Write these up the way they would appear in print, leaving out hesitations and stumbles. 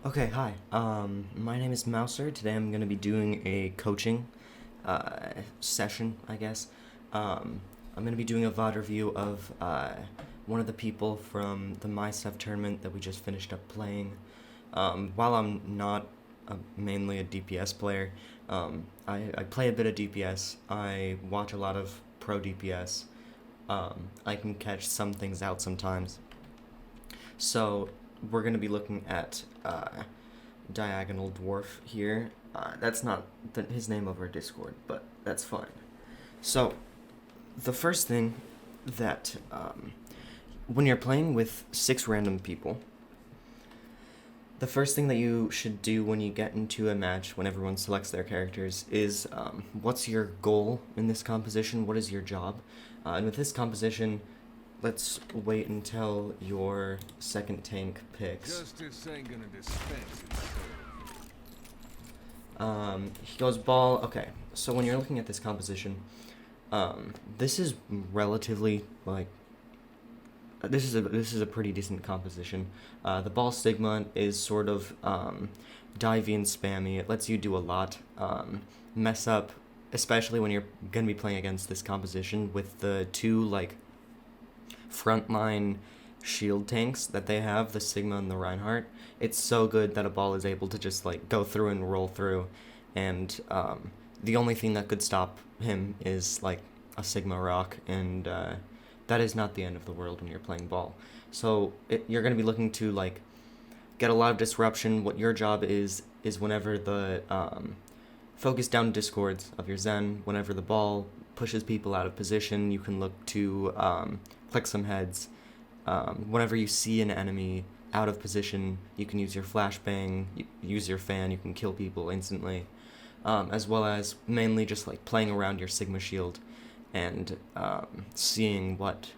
Okay, hi. My name is Mouser. Today I'm going to be doing a coaching session, I guess. I'm going to be doing a VOD review of one of the people from the My Stuff tournament that we just finished up playing. While I'm not mainly a DPS player, I play a bit of DPS. I watch a lot of pro DPS. I can catch some things out sometimes. So we're going to be looking at Diagonal Dwarf here. That's not his name over Discord, but that's fine. So the first thing that when you're playing with 6 random people, the first thing that you should do when you get into a match, when everyone selects their characters, is what's your goal in this composition? What is your job? And with this composition, let's wait until your second tank picks. Justice ain't gonna dispense He goes ball. Okay, so when you're looking at this composition, this is relatively like this is a pretty decent composition. The ball Sigma is sort of divey and spammy. It lets you do a lot. Mess up, especially when you're gonna be playing against this composition with the 2 like frontline shield tanks that they have, the Sigma and the Reinhardt. It's so good that a ball is able to just like go through and roll through, and the only thing that could stop him is like a Sigma rock, and that is not the end of the world when you're playing ball. So you're going to be looking to like get a lot of disruption. What your job is whenever the focus down discords of your Zen, whenever the ball pushes people out of position, you can look to click some heads. Whenever you see an enemy out of position, you can use your flashbang, use your fan, you can kill people instantly, as well as mainly just like playing around your Sigma shield and seeing what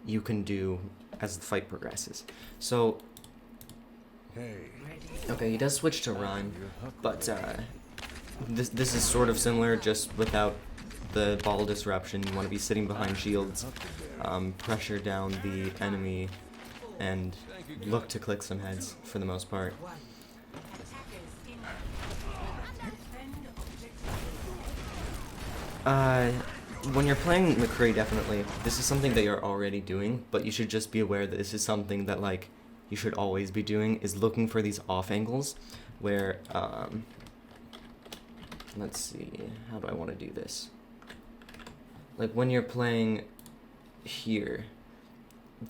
you can do as the fight progresses. So, okay, he does switch to Rhyme, but this is sort of similar, just without the ball disruption. You want to be sitting behind shields, pressure down the enemy, and look to click some heads for the most part. When you're playing McCree, definitely, this is something that you're already doing, but you should just be aware that this is something that, like, you should always be doing, is looking for these off angles, where, let's see, how do I want to do this? Like, when you're playing here,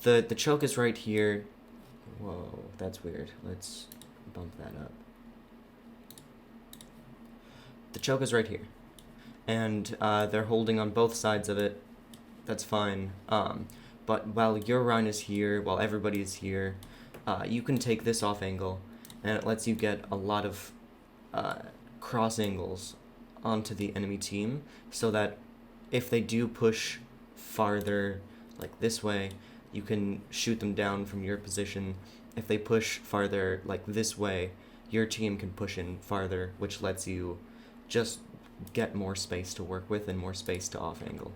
the choke is right here. Whoa, that's weird. Let's bump that up. The choke is right here, and they're holding on both sides of it. That's fine. But while your run is here, while everybody is here, you can take this off angle, and it lets you get a lot of cross angles onto the enemy team, so that if they do push farther, like this way, you can shoot them down from your position. If they push farther, like this way, your team can push in farther, which lets you just get more space to work with and more space to off angle.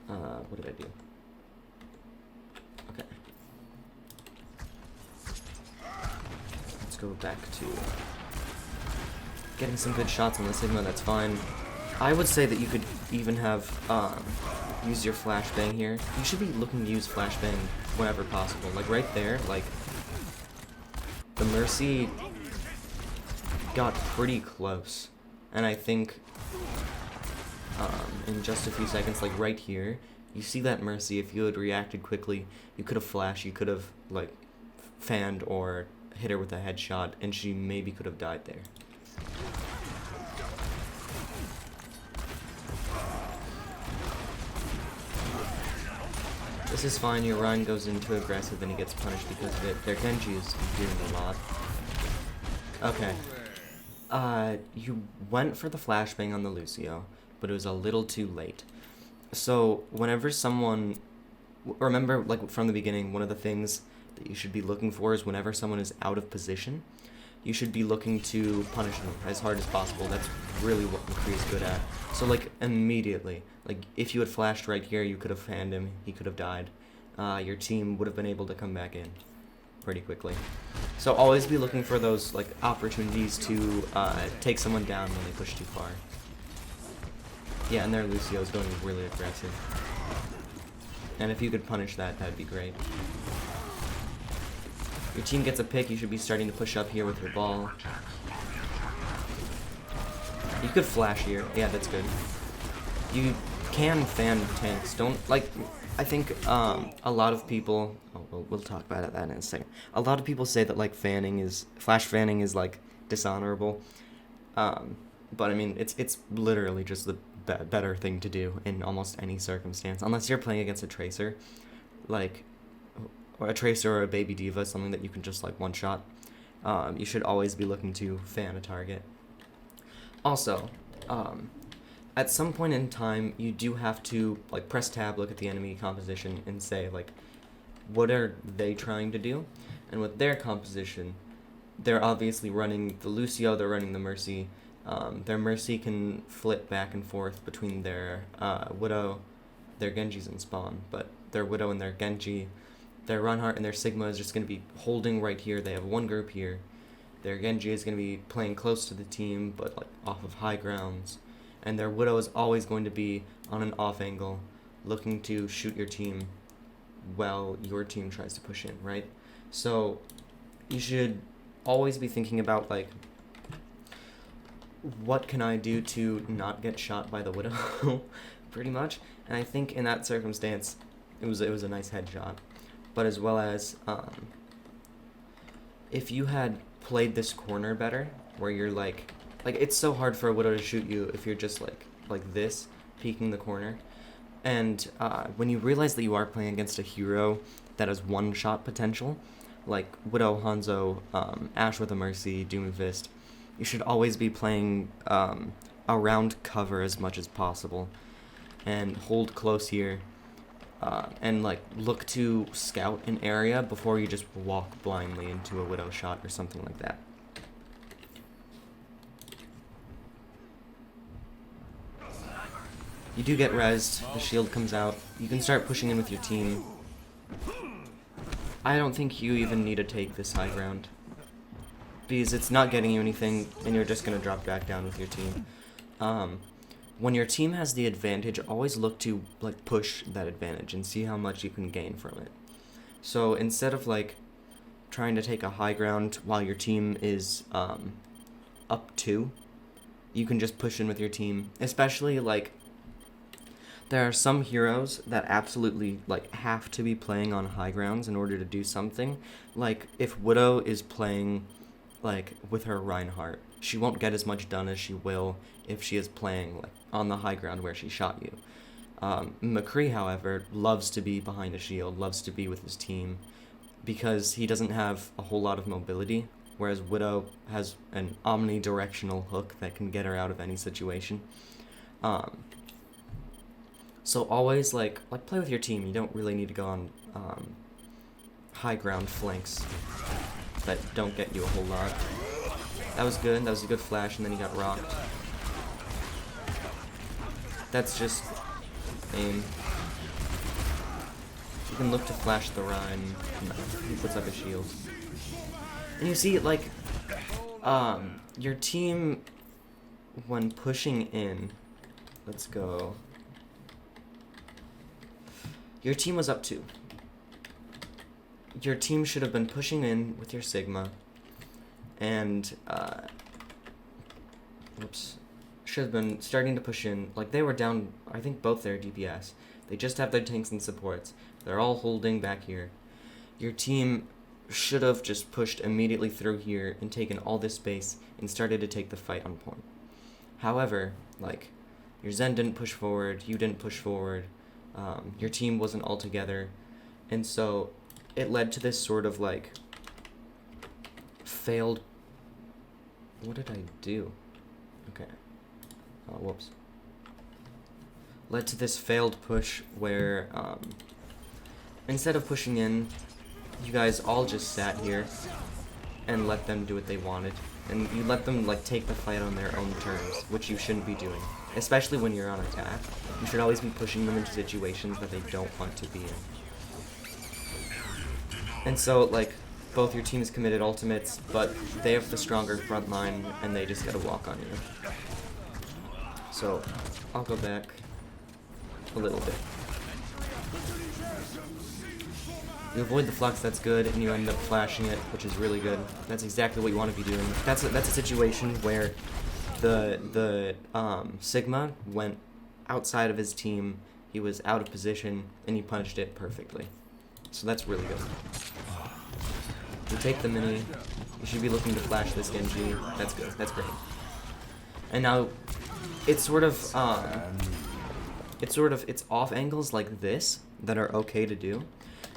What did I do? Okay. Let's go back to getting some good shots on the Sigma. That's fine. I would say that you could even have use your flashbang here. You should be looking to use flashbang whenever possible. Like right there, like the Mercy got pretty close, and I think in just a few seconds, like right here, you see that Mercy. If you had reacted quickly, you could have flashed. You could have like fanned or hit her with a headshot, and she maybe could have died there. This is fine. Your Ryan goes into aggressive and he gets punished because of it. Their Genji is doing a lot. Okay. You went for the flashbang on the Lucio, but it was a little too late. So whenever someone, remember, like from the beginning, one of the things that you should be looking for is whenever someone is out of position, you should be looking to punish them as hard as possible. That's really what McCree is good at. So, like, immediately, like, if you had flashed right here, you could have fanned him, he could have died. Your team would have been able to come back in pretty quickly. So always be looking for those like opportunities to take someone down when they push too far. Yeah, and their Lucio is going really aggressive. And if you could punish that, that'd be great. Your team gets a pick, you should be starting to push up here with your ball. You could flash here. Yeah, that's good. You can fan tanks. Don't, like, I think a lot of people... Oh, we'll talk about that in a second. A lot of people say that, like, flash fanning is, like, dishonorable. But, I mean, it's literally just the better thing to do in almost any circumstance. Unless you're playing against a Tracer. Like, or a Tracer or a Baby Diva, something that you can just, like, one-shot. You should always be looking to fan a target. Also, at some point in time, you do have to, like, press tab, look at the enemy composition, and say, like, what are they trying to do? And with their composition, they're obviously running the Lucio, they're running the Mercy. Their Mercy can flip back and forth between their Widow, their Genji's in spawn, but their Widow and their Genji, their Reinhardt and their Sigma is just going to be holding right here. They have one group here. Their Genji is going to be playing close to the team, but like off of high grounds. And their Widow is always going to be on an off angle, looking to shoot your team while your team tries to push in, right? So you should always be thinking about, like, what can I do to not get shot by the Widow, pretty much. And I think in that circumstance, it was a nice headshot. But as well as, if you had played this corner better, where you're like it's so hard for a Widow to shoot you if you're just like this, peeking the corner. And when you realize that you are playing against a hero that has one-shot potential, like Widow, Hanzo, Ashe with a Mercy, Doomfist, you should always be playing around cover as much as possible, and hold close here, and like look to scout an area before you just walk blindly into a Widow shot or something like that. You do get rezzed, the shield comes out, you can start pushing in with your team. I don't think you even need to take this high ground, because it's not getting you anything, and you're just going to drop back down with your team. When your team has the advantage, always look to like push that advantage and see how much you can gain from it. So instead of like trying to take a high ground while your team is up 2, you can just push in with your team, especially like there are some heroes that absolutely like have to be playing on high grounds in order to do something. Like if Widow is playing like with her Reinhardt, she won't get as much done as she will if she is playing like on the high ground where she shot you. McCree, however, loves to be behind a shield, loves to be with his team, because he doesn't have a whole lot of mobility, whereas Widow has an omnidirectional hook that can get her out of any situation. So always like play with your team. You don't really need to go on high ground flanks that don't get you a whole lot. That was good. That was a good flash, and then he got rocked. That's just aim. You can look to flash the Rhine. No, he puts up a shield. And you see, like, your team, when pushing in, let's go. Your team was up 2. Your team should have been pushing in with your Sigma, and, should have been starting to push in. Like, they were down, I think, both their DPS. They just have their tanks and supports. They're all holding back here. Your team should have just pushed immediately through here and taken all this space and started to take the fight on point. However, like, your Zen didn't push forward, you didn't push forward, your team wasn't all together, and so it led to this sort of like failed. What did I do? Okay. Whoops. Led to this failed push where instead of pushing in, you guys all just sat here and let them do what they wanted, and you let them like take the fight on their own terms, which you shouldn't be doing, especially when you're on attack. You should always be pushing them into situations that they don't want to be in. And so, like, both your teams committed ultimates, but they have the stronger front line, and they just gotta walk on you. So, I'll go back a little bit. You avoid the flux, that's good, and you end up flashing it, which is really good. That's exactly what you want to be doing. That's a situation where the Sigma went outside of his team, he was out of position, and he punished it perfectly. So that's really good. You take the mini, you should be looking to flash this Genji. That's good, that's great. And now, it's it's off angles like this that are okay to do.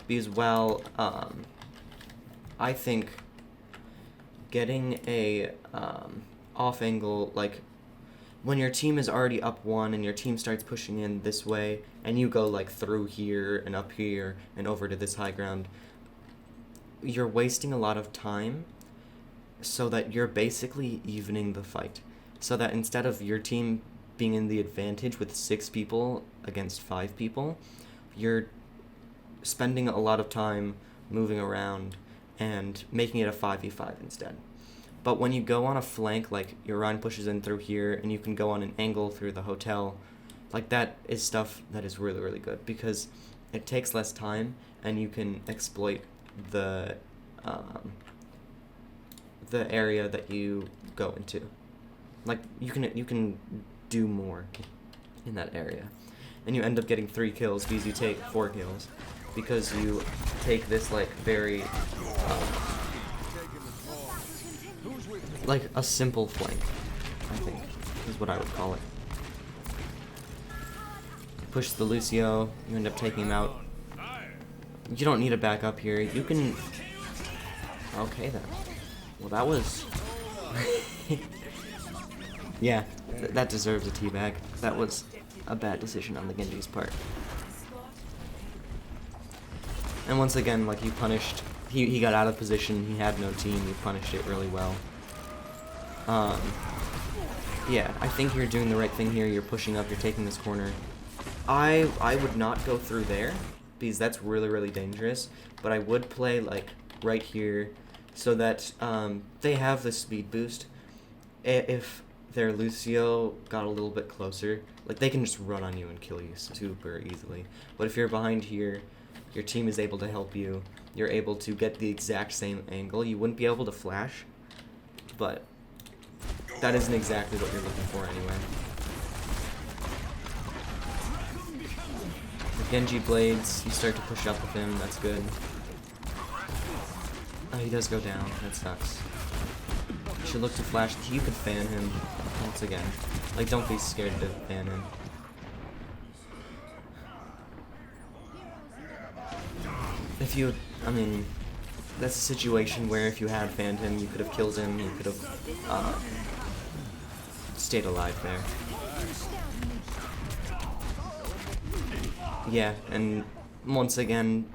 Because, well, I think getting a off angle, like, when your team is already up 1 and your team starts pushing in this way, and you go, like, through here and up here and over to this high ground, you're wasting a lot of time so that you're basically evening the fight. So that instead of your team being in the advantage with 6 people against 5 people, you're spending a lot of time moving around and making it a 5v5 instead. But when you go on a flank, like your Rhine pushes in through here and you can go on an angle through the hotel, like that is stuff that is really, really good because it takes less time and you can exploit the area that you go into. Like you can do more in that area. And you end up getting 3 kills because you take 4 kills. Because you take this, like, very, like, a simple flank, I think, is what I would call it. Push the Lucio, you end up taking him out. You don't need to back up here, you can... Okay, then. Well, that was... Yeah, that deserves a teabag. That was a bad decision on the Genji's part. And once again, like, you punished, he got out of position, he had no team, you punished it really well. Yeah, I think you're doing the right thing here, you're pushing up, you're taking this corner. I would not go through there, because that's really, really dangerous, but I would play, like, right here, so that, they have the speed boost. If their Lucio got a little bit closer, like, they can just run on you and kill you super easily. But if you're behind here, your team is able to help you. You're able to get the exact same angle. You wouldn't be able to flash, but that isn't exactly what you're looking for anyway. The Genji blades, you start to push up with him, that's good. Oh, he does go down, that sucks. You should look to flash, you could fan him, once again. Like, don't be scared to fan him. If you, I mean, that's a situation where if you had fanned him, you could have killed him, you could have, stayed alive there. Yeah, and once again,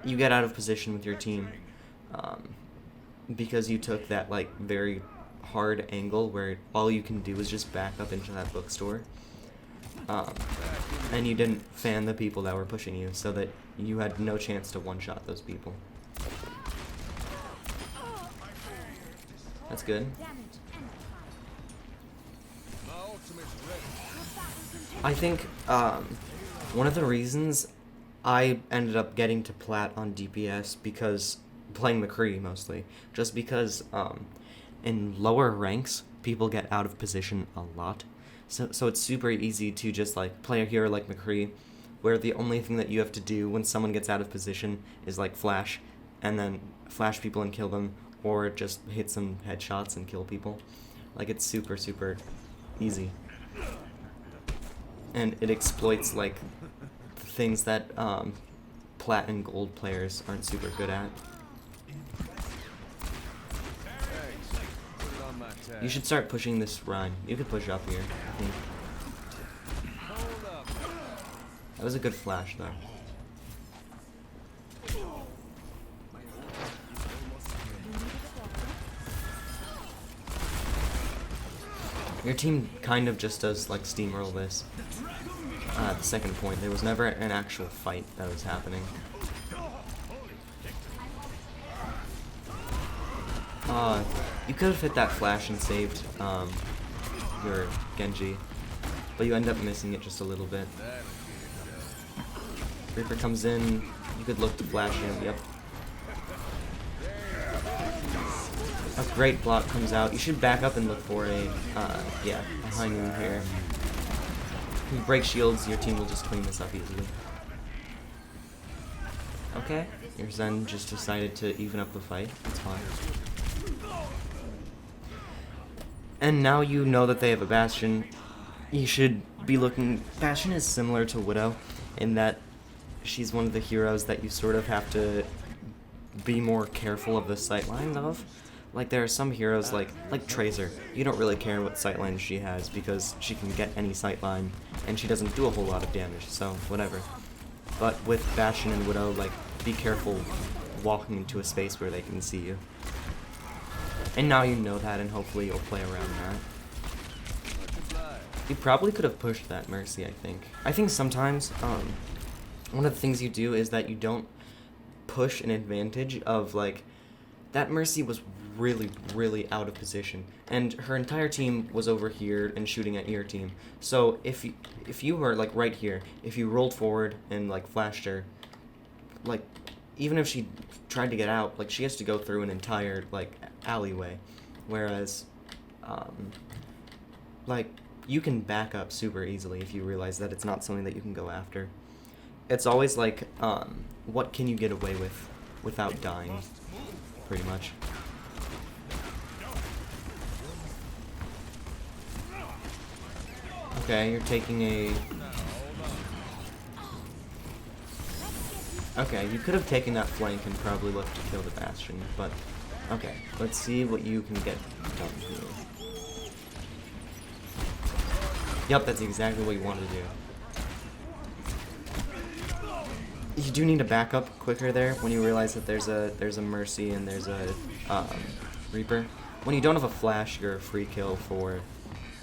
you get out of position with your team, because you took that, like, very hard angle where all you can do is just back up into that bookstore. And you didn't fan the people that were pushing you, so that you had no chance to one-shot those people. That's good. I think, one of the reasons I ended up getting to plat on DPS because, playing McCree mostly, just because, in lower ranks, people get out of position a lot. So it's super easy to just, like, play a hero like McCree, where the only thing that you have to do when someone gets out of position is, like, flash, and then flash people and kill them, or just hit some headshots and kill people. Like, it's super, super easy. And it exploits, like, the things that, plat and gold players aren't super good at. You should start pushing this Rhine. You could push up here, I think. That was a good flash, though. Your team kind of just does, like, steamroll this. At the second point, there was never an actual fight that was happening. You could have hit that flash and saved your Genji, but you end up missing it just a little bit. Reaper comes in, you could look to flash him, yep. A great block comes out. You should back up and look for a high noon here. If you break shields, your team will just clean this up easily. Okay, your Zen just decided to even up the fight. That's fine. And now you know that they have a Bastion. You should be looking... Bastion is similar to Widow in that she's one of the heroes that you sort of have to be more careful of the sightlines of. Like, there are some heroes like Tracer. You don't really care what sightline she has because she can get any sightline and she doesn't do a whole lot of damage, so whatever. But with Bastion and Widow, like, be careful walking into a space where they can see you. And now you know that, and hopefully you'll play around that. You probably could have pushed that Mercy, I think. I think sometimes, one of the things you do is that you don't push an advantage of, like, that Mercy was really, really out of position, and her entire team was over here and shooting at your team. So if you were, like, right here, if you rolled forward and, like, flashed her, like, even if she tried to get out, like, she has to go through an entire, like, alleyway, whereas, like, you can back up super easily if you realize that it's not something that you can go after. It's always like, what can you get away with without dying, pretty much. Okay, you're taking a... Okay, you could have taken that flank and probably looked to kill the Bastion, but... Okay, let's see what you can get done here. Yep, that's exactly what you want to do. You do need to back up quicker there when you realize that there's a Mercy and there's a Reaper. When you don't have a flash, you're a free kill for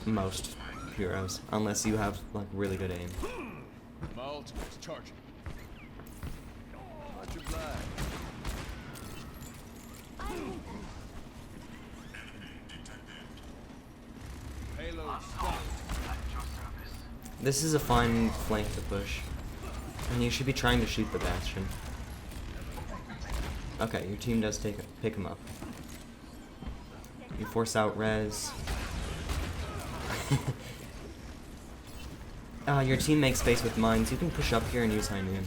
most heroes, unless you have, like, really good aim. My ultimate's charging. Much obliged. Payload stopped. This is a fine flank to push, and you should be trying to shoot the Bastion. Okay, your team does pick him up. You force out res. Your team makes space with mines. You can push up here and use high noon.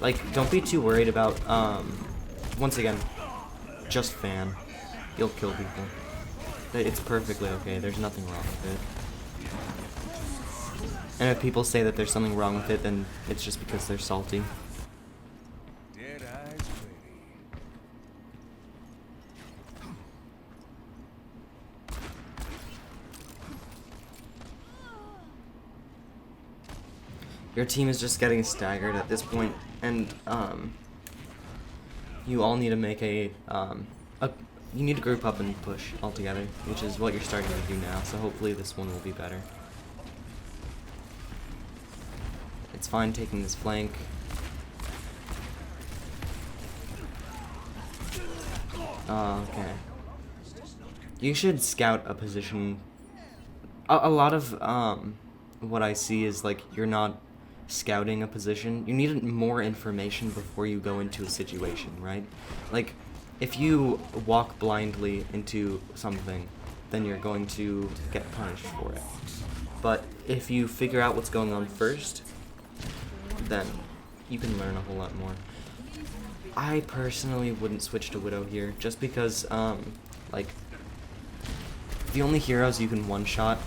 Like, don't be too worried about, once again, just fan. You'll kill people. It's perfectly okay. There's nothing wrong with it. And if people say that there's something wrong with it, then it's just because they're salty. Dead eyes ready. Your team is just getting staggered at this point, and you all need to make you need to group up and push all together, which is what you're starting to do now. So hopefully this one will be better. It's fine taking this flank. Okay. You should scout a position. A lot of what I see is, like, you're not scouting a position. You need more information before you go into a situation, right? Like, if you walk blindly into something, then you're going to get punished for it. But if you figure out what's going on first, then you can learn a whole lot more. I personally wouldn't switch to Widow here, just because, like, the only heroes you can one-shot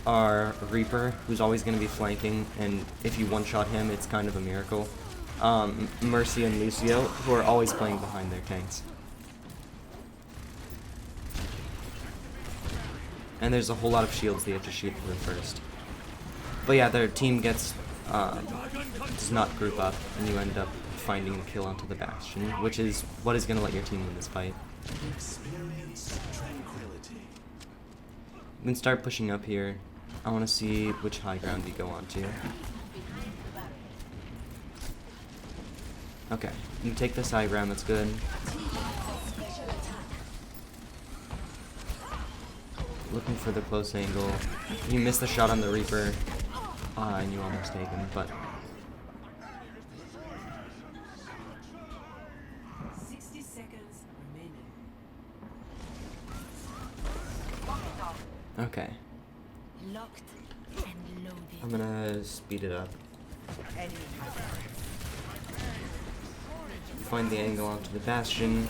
are Reaper, who's always going to be flanking, and if you one-shot him, it's kind of a miracle. Mercy and Lucio, who are always playing behind their tanks. And there's a whole lot of shields that you have to shoot through first. But yeah, their team does not group up, and you end up finding a kill onto the Bastion, which is what is going to let your team win this fight. Experience tranquility. We can start pushing up here. I want to see which high ground we go on to. Okay, you take this high ground, that's good. looking for the close angle. You miss the shot on the Reaper, and you almost take him, but 60 seconds remaining. okay. Locked and loaded. I'm gonna speed it up. You find the angle onto the Bastion.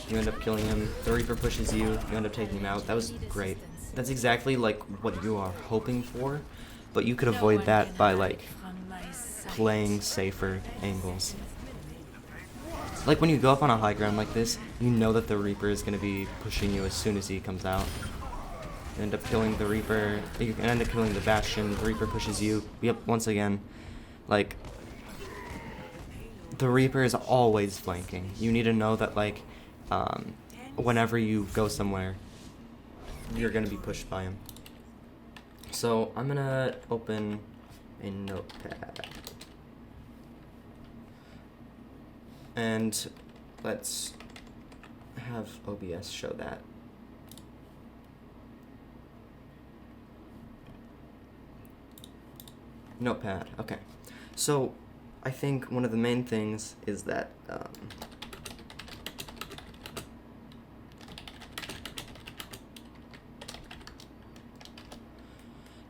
You end up killing him. The Reaper pushes you. You end up taking him out. That was great. That's exactly like what you are hoping for, but you could avoid that by like playing safer angles. Like when you go up on a high ground like this, you know that the Reaper is going to be pushing you as soon as he comes out. You end up killing the Reaper. You can end up killing the Bastion. The Reaper pushes you. Yep, once again. Like, the Reaper is always flanking. You need to know that, like, whenever you go somewhere, you're going to be pushed by him. So, I'm going to open a notepad. And let's have OBS show that. Notepad, okay. So, I think one of the main things is that,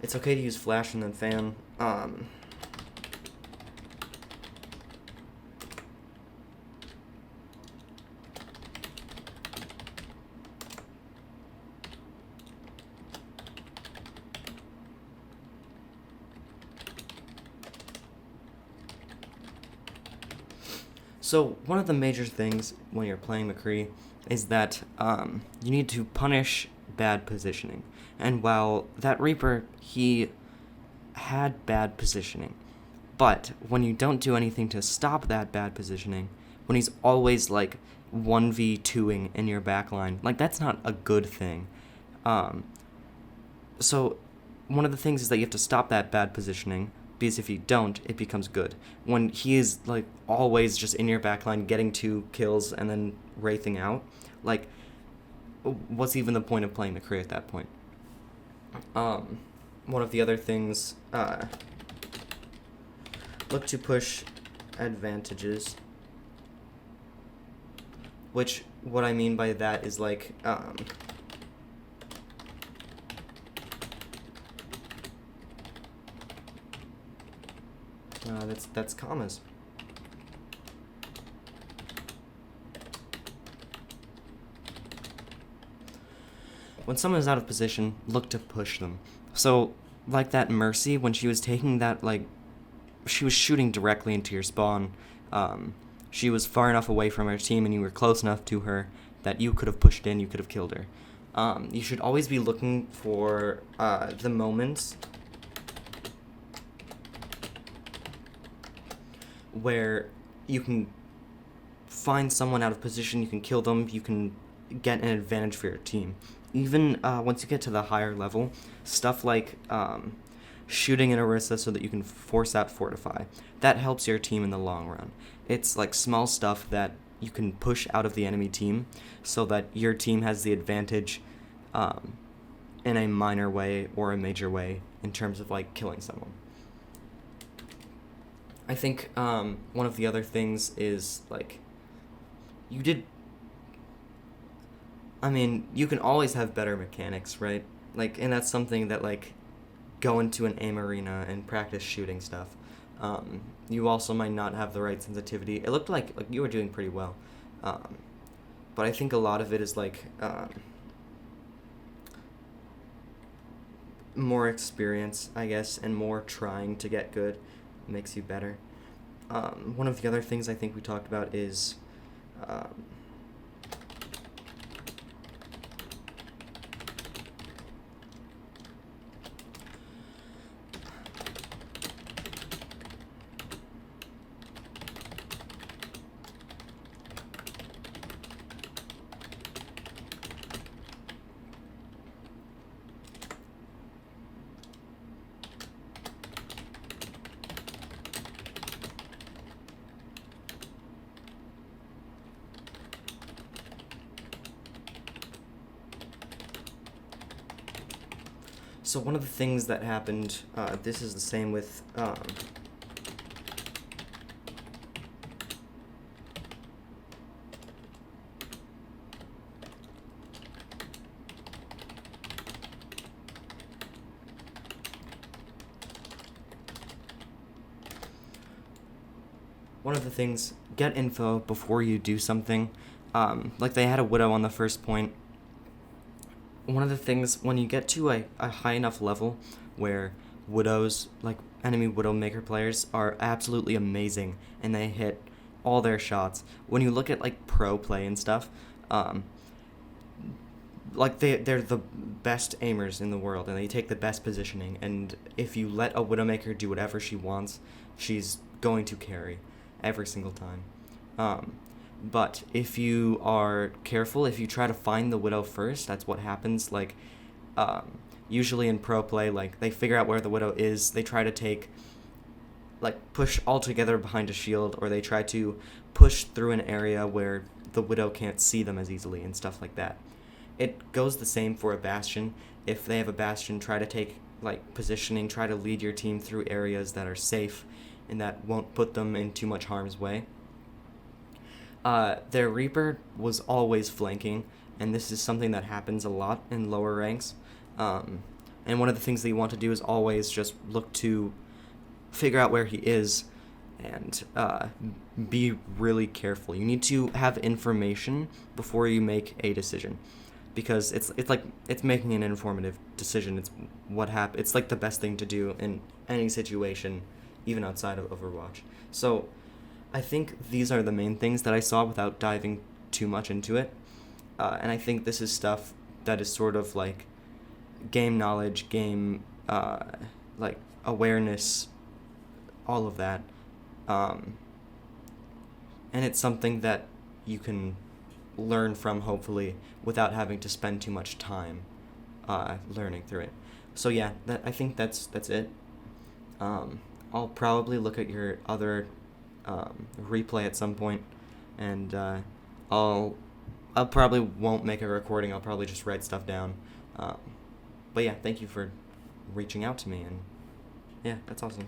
it's okay to use flash and then fan. So, one of the major things when you're playing McCree is that you need to punish bad positioning. And while that Reaper, he had bad positioning, but when you don't do anything to stop that bad positioning, when he's always like 1v2ing in your backline, like that's not a good thing. So, one of the things is that you have to stop that bad positioning, because if you don't, it becomes good. When he is, like, always just in your backline getting 2 kills and then wraithing out, like, what's even the point of playing McCree at that point? One of the other things, look to push advantages, which, what I mean by that is, like, that's commas. When someone is out of position, look to push them. So, like that Mercy, when she was taking that, like, she was shooting directly into your spawn. She was far enough away from her team and you were close enough to her that you could have pushed in, you could have killed her. You should always be looking for the moments where you can find someone out of position, you can kill them, you can get an advantage for your team. Even once you get to the higher level, stuff like shooting an Orisa so that you can force out Fortify, that helps your team in the long run. It's like small stuff that you can push out of the enemy team so that your team has the advantage in a minor way or a major way in terms of like killing someone. I think one of the other things is, like, you can always have better mechanics, right? Like, and that's something that, like, go into an aim arena and practice shooting stuff. You also might not have the right sensitivity. It looked like you were doing pretty well. But I think a lot of it is, like, more experience, I guess, and more trying to get good makes you better. One of the other things I think we talked about is So one of the things that happened, this is the same with, one of the things, get info before you do something. Like they had a widow on the first point. One of the things, when you get to a high enough level where widows, like enemy widowmaker players, are absolutely amazing and they hit all their shots. When you look at like pro play and stuff, like they're the best aimers in the world and they take the best positioning, and if you let a widowmaker do whatever she wants, she's going to carry every single time. But if you are careful, if you try to find the widow first, that's what happens. Like, usually in pro play, like, they figure out where the widow is, they try to push all together behind a shield, or they try to push through an area where the widow can't see them as easily and stuff like that. It goes the same for a bastion. If they have a bastion, try to take, like, positioning, try to lead your team through areas that are safe and that won't put them in too much harm's way. Their Reaper was always flanking, and this is something that happens a lot in lower ranks. And one of the things that you want to do is always just look to figure out where he is and be really careful. You need to have information before you make a decision, because it's making an informative decision. It's it's like the best thing to do in any situation, even outside of Overwatch. So I think these are the main things that I saw without diving too much into it. And I think this is stuff that is sort of like game knowledge, game like awareness, all of that. And it's something that you can learn from, hopefully, without having to spend too much time learning through it. So yeah, I think that's it. I'll probably look at your other replay at some point, and I'll probably won't make a recording. I'll probably just write stuff down. But yeah, thank you for reaching out to me, and yeah, that's awesome.